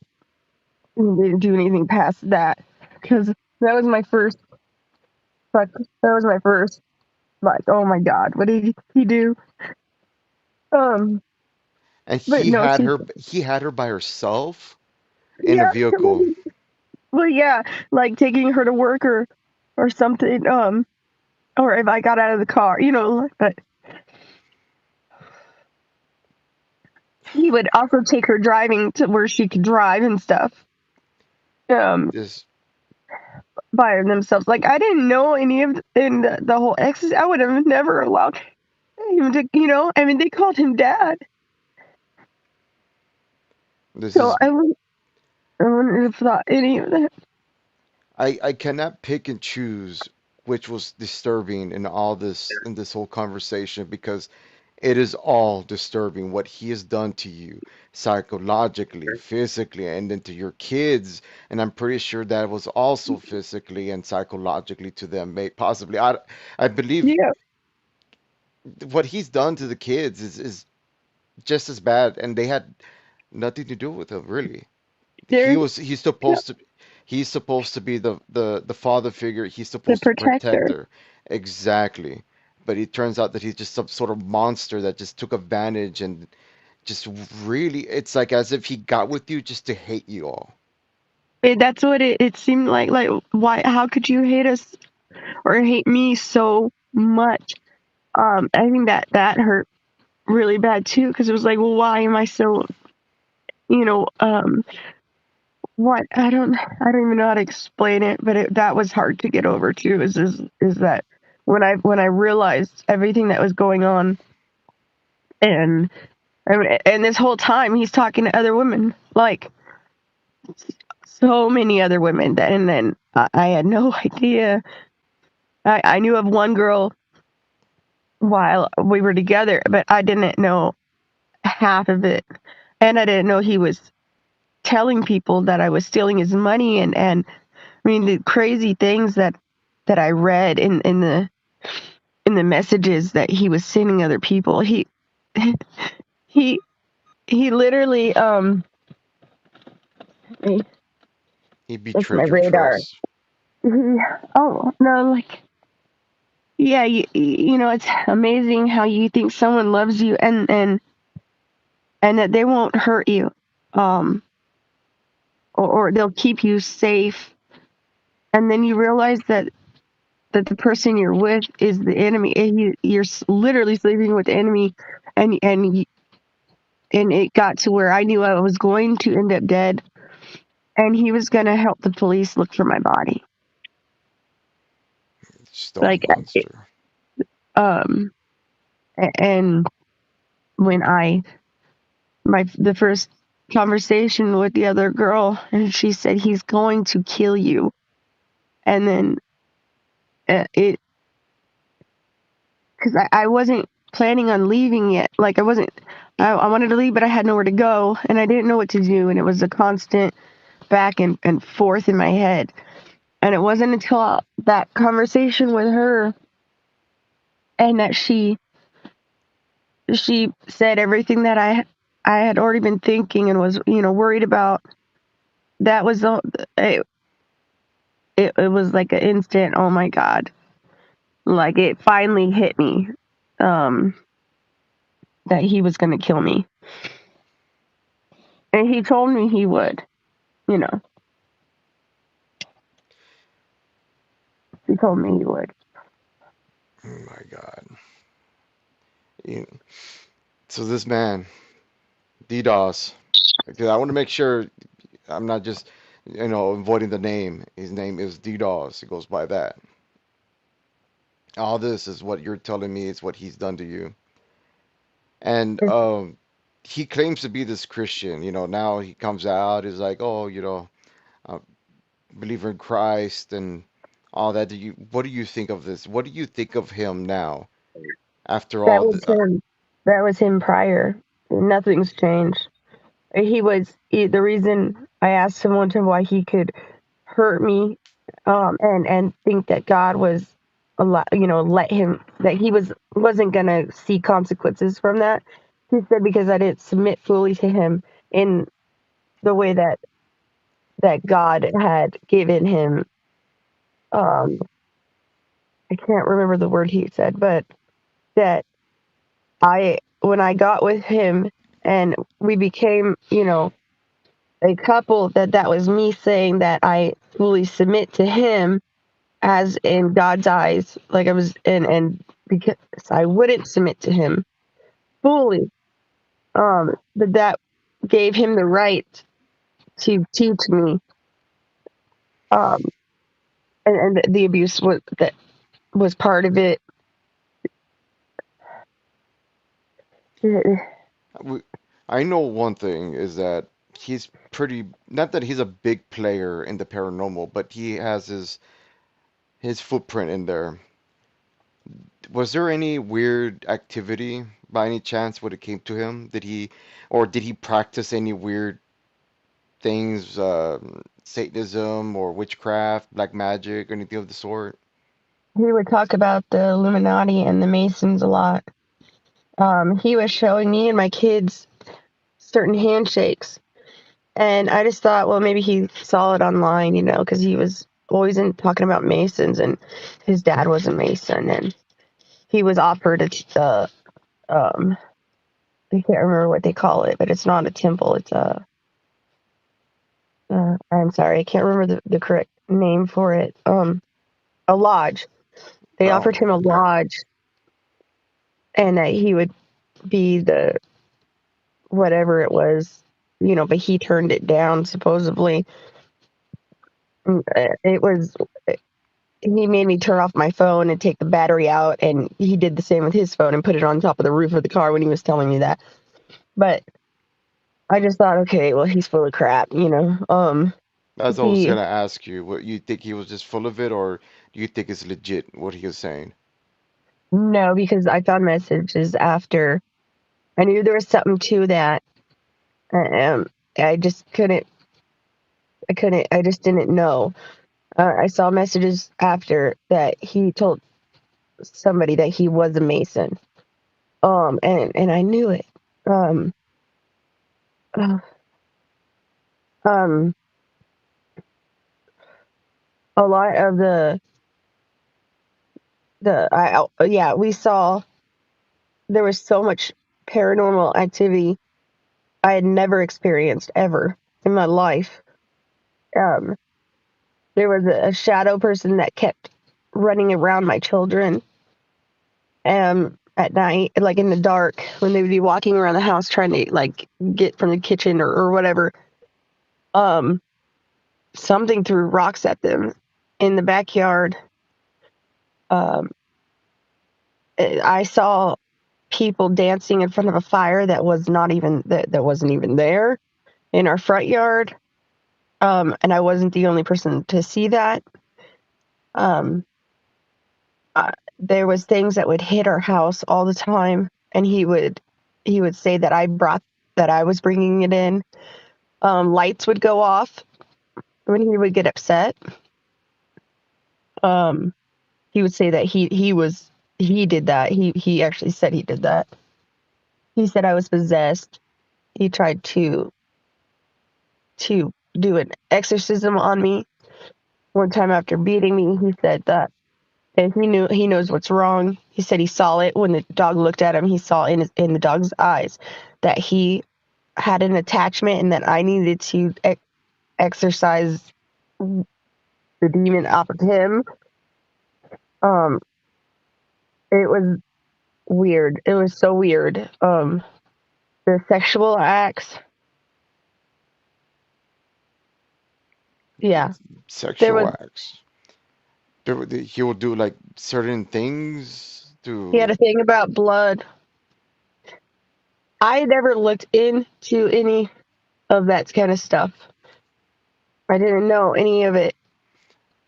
he didn't do anything past that, because that was my first, like, that was my first, like, oh my God, what did he do? Um,
And
but no, she,
he had her by herself in a
yeah,
vehicle.
well, yeah, like taking her to work or something, or if I got out of the car, but he would also take her driving to where she could drive and stuff, um,
This
by themselves. Like, I didn't know any of in the whole exes. I would have never allowed him to, I mean, they called him dad,
this
so
is
I wouldn't have thought any of that.
I cannot pick and choose which was disturbing in this whole conversation because it is all disturbing what he has done to you psychologically, physically, and then to your kids. And I'm pretty sure that was also physically and psychologically to them, possibly. I believe
Yeah,
what he's done to the kids is just as bad, and they had nothing to do with him, really.
they're
He's supposed to be the father figure. He's
the
supposed to protect
protector.
her. Exactly. But it turns out that he's just some sort of monster that just took advantage and just really, it's like as if he got with you just to hate you all.
That's what it seemed like. Like, why? How could you hate us or hate me so much? I think that hurt really bad too, because it was like, well, why am I so, you know, um, what I don't even know how to explain it, but that was hard to get over too. Is that when I realized everything that was going on, and and this whole time he's talking to other women, like so many other women, that and then I had no idea. I knew of one girl while we were together, but I didn't know half of it, and I didn't know he was telling people that I was stealing his money, and I mean the crazy things that I read in the messages that he was sending other people. He he literally
He
that's my
betrayed your
radar.
trust.
He, oh no, like, yeah, it's amazing how you think someone loves you, and that they won't hurt you, um or they'll keep you safe, and then you realize that the person you're with is the enemy, and you're literally sleeping with the enemy, and it got to where I knew I was going to end up dead, and he was going to help the police look for my body.
Still a
Like,
monster.
um, and when the first conversation with the other girl, and she said, he's going to kill you. And then it, because I wasn't planning on leaving yet. Like, I wanted to leave, but I had nowhere to go, and I didn't know what to do. And it was a constant back and forth in my head. And it wasn't until that conversation with her and that she said everything that I had already been thinking and was, worried about. That was it was like an instant, oh my God. Like, it finally hit me, that he was going to kill me. And he told me he would, you know. He told me he would.
Oh my God. You- So this man, Dee Doss, because I want to make sure I'm not just, avoiding the name. His name is Dee Doss. It goes by that. All this is what you're telling me is what he's done to you. And he claims to be this Christian. Now he comes out, is like, oh, uh, believer in Christ and all that. What do you think of this? What do you think of him now after
That
all
was
the,
him. That was him prior. Nothing's changed. The reason I asked him one time why he could hurt me, and think that God was a lot, let him, that he wasn't gonna see consequences from that. He said because I didn't submit fully to him in the way that God had given him. Um, I can't remember the word he said, but that when I got with him and we became, a couple, that was me saying that I fully submit to him as in God's eyes, like I was, and because I wouldn't submit to him fully, that gave him the right to teach me, um, and the abuse was part of it.
we- I know one thing is that he's pretty, not that he's a big player in the paranormal, but he has his footprint in there. Was there any weird activity by any chance when it came to him? Did he practice any weird things, Satanism or witchcraft, black magic, or anything of the sort?
He would talk about the Illuminati and the Masons a lot. He was showing me and my kids certain handshakes, and I just thought, well, maybe he saw it online, because he was always talking about Masons, and his dad was a Mason, and he was offered I can't remember what they call it, but it's not a temple. It's I'm sorry, I can't remember the correct name for it. A lodge. They
Oh,
offered him a
okay.
lodge, and that he would be the whatever it was, but he turned it down supposedly. It was he made me turn off my phone and take the battery out, and he did the same with his phone and put it on top of the roof of the car when he was telling me that. But I just thought, okay, well, he's full of crap.
As I was
He
gonna ask you, what you think he was just full of it, or do you think it's legit what he was saying?
No, because I found messages after. I knew there was something to that. Um, I just couldn't. I couldn't. I just didn't know. I saw messages after that he told somebody that he was a Mason. And I knew it. Um, uh, um, a lot of yeah, we saw there was so much paranormal activity I had never experienced ever in my life. Um, there was a shadow person that kept running around my children at night, like in the dark, when they would be walking around the house trying to like get from the kitchen or whatever. Something threw rocks at them in the backyard. Um, I saw people dancing in front of a fire that was not even that wasn't even there in our front yard. And I wasn't the only person to see that. Um, there was things that would hit our house all the time, and he would say that I was bringing it in. Lights would go off when he would get upset. He would say that he did that. He actually said he did that. He said I was possessed. He tried to do an exorcism on me. One time after beating me, he said that and he knows what's wrong. He said he saw it when the dog looked at him. He saw in the dog's eyes that he had an attachment and that I needed to exorcise the demon off of him. It was weird. It was so weird. The sexual acts. Yeah, there
Sexual
was.
acts. He will do like certain things
He had
to.
a thing about blood. I never looked into any of that kind of stuff. I didn't know any of it.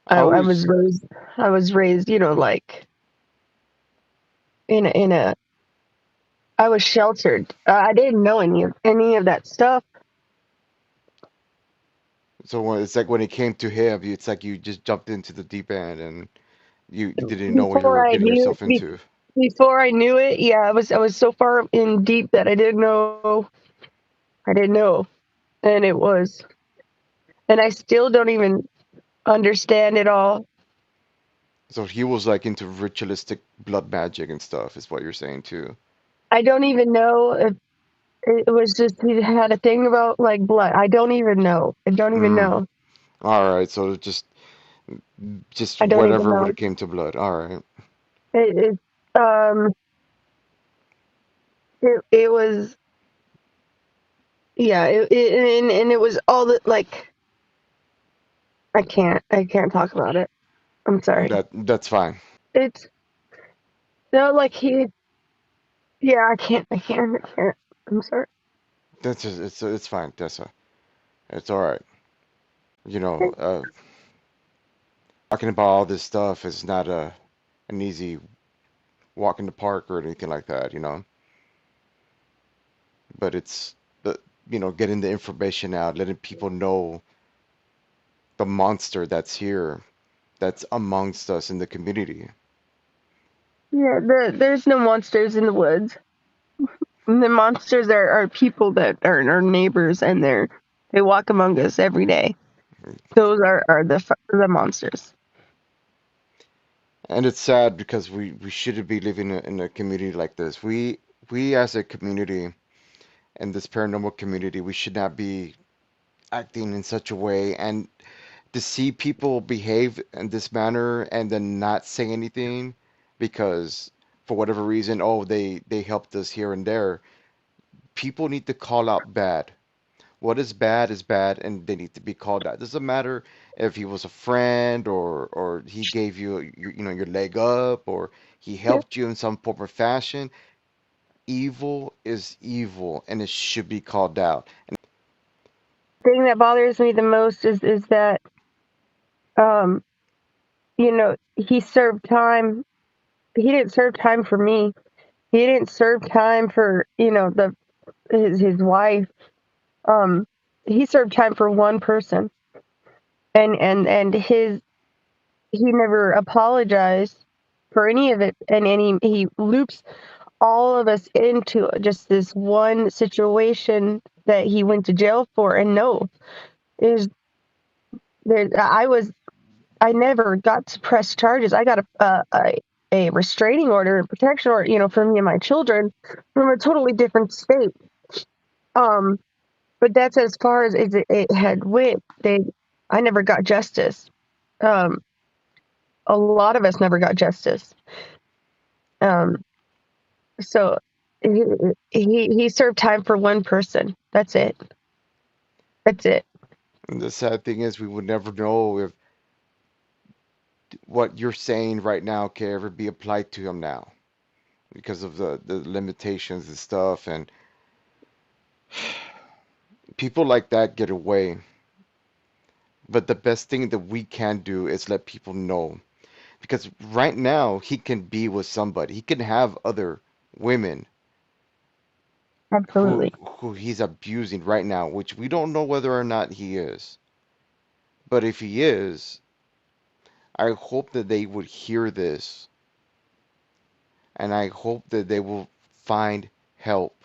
I
I
always
was raised. I was raised, like in a. I was sheltered. I didn't know any of that stuff.
so when it's like when it came to him, it's like you just jumped into the deep end and you didn't know what you
Before
were
I
getting
knew,
yourself into.
before I knew it, yeah, I was so far in deep that I didn't know. I didn't know, and it was, and I still don't even understand it all.
So he was like into ritualistic blood magic and stuff, is what you're saying too.
I don't even know if it was just he had a thing about like blood. I don't even know. I don't even
Mm.
know.
All right, so just
I don't even
whatever when
know.
it came to blood. All right.
It um it was yeah and it was all the like I can't talk about it. I'm sorry.
That's fine.
It's no like he yeah I can't. I'm sorry.
That's just, it's fine, Tessa. It's all right. You know, talking about all this stuff is not an easy walk in the park or anything like that, but it's the getting the information out, letting people know the monster that's here, that's amongst us in the community.
Yeah, there's no monsters in the woods. The monsters are people that are neighbors and they walk among us every day. Those are the monsters.
And it's sad because we shouldn't be living in a community like this. We as a community and this paranormal community, we should not be acting in such a way. And to see people behave in this manner and then not say anything because for whatever reason, oh, they helped us here and there. People need to call out bad. What is bad, and they need to be called out. Doesn't matter if he was a friend or he gave your leg up or he
Yeah.
helped you in some form or fashion. Evil is evil, and it should be called out.
The thing that bothers me the most is that um he served time. He didn't serve time for me. He didn't serve time for the his wife. Um, he served time for one person, and he never apologized for any of it, and he loops all of us into just this one situation that he went to jail for. And no, is there? I never got to press charges. I got a restraining order and protection order, for me and my children from a totally different state. Um, but that's as far as it had went. I never got justice. Um, a lot of us never got justice. Um, so he served time for one person. That's it. That's it.
And the sad thing is, we would never know if what you're saying right now can ever be applied to him now because of the limitations and stuff. And people like that get away. But the best thing that we can do is let people know. Because right now, he can be with somebody. He can have other women
Absolutely.
who he's abusing right now, which we don't know whether or not he is. But if he is, I hope that they would hear this, and I hope that they will find help.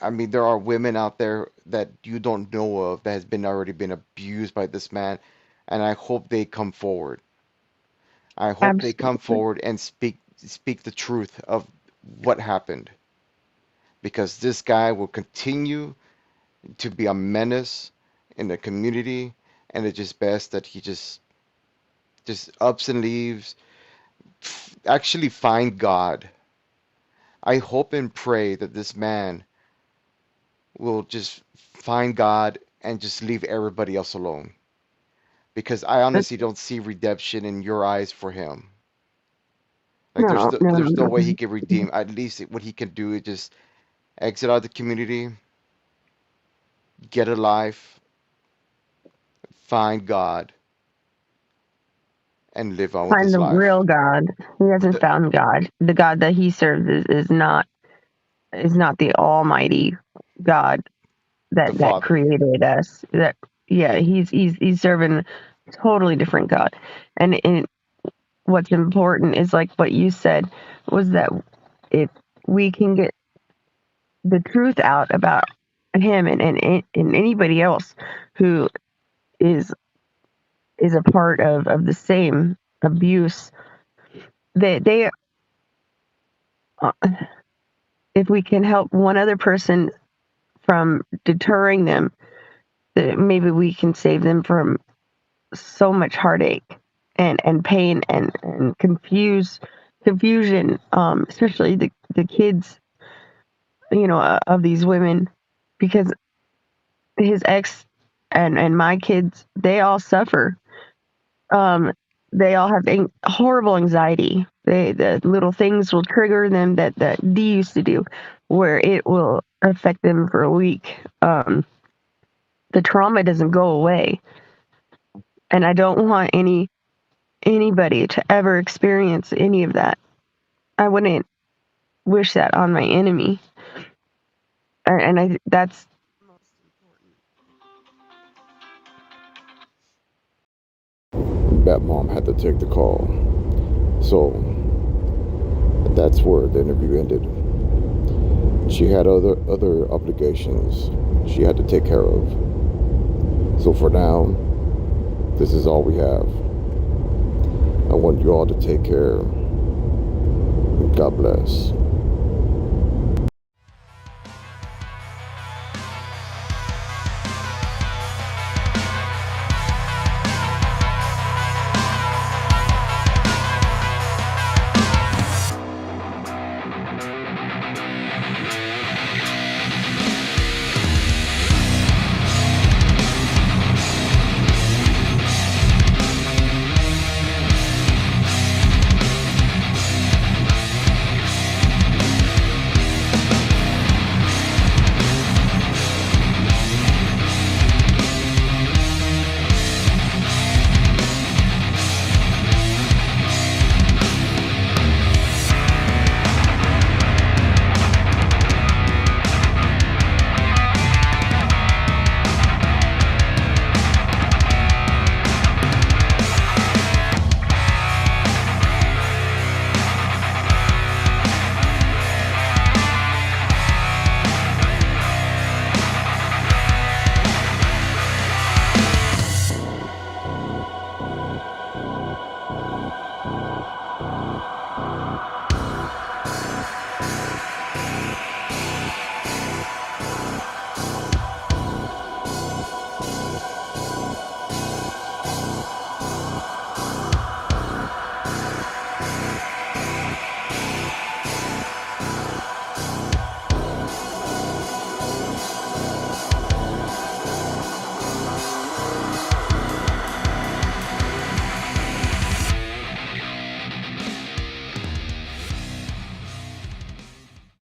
I mean, there are women out there that you don't know of that has been already been abused by this man, and I hope they come forward. I hope they come
Absolutely.
forward and speak the truth of what happened, because this guy will continue to be a menace in the community, and it's just best that he just ups and leaves. Actually find God. I hope and pray that this man will just find God and just leave everybody else alone. Because I honestly don't see redemption in your eyes for him. Like
No, no,
there's no
no.
way he can redeem. At least what he can do is just exit out of the community, get a life, find God, and live on with
Find
his
the
life.
real God. He hasn't
The
found God. The God that he serves is not the Almighty God
the
that
Father.
created us. That yeah, he's serving a totally different God. And what's important is like what you said was that if we can get the truth out about him and anybody else who is is a part of the same abuse, they uh, if we can help one other person from deterring them, that maybe we can save them from so much heartache and pain and confusion, especially the kids, of these women, because his ex and my kids, they all suffer. Um, they all have horrible anxiety. The little things will trigger them that Dee used to do, where it will affect them for a week. The trauma doesn't go away, and I don't want anybody to ever experience any of that. I wouldn't wish that on my enemy, and I, that's
Batmom had to take the call. So that's where the interview ended. She had other obligations she had to take care of. So for now, this is all we have. I want you all to take care. God bless.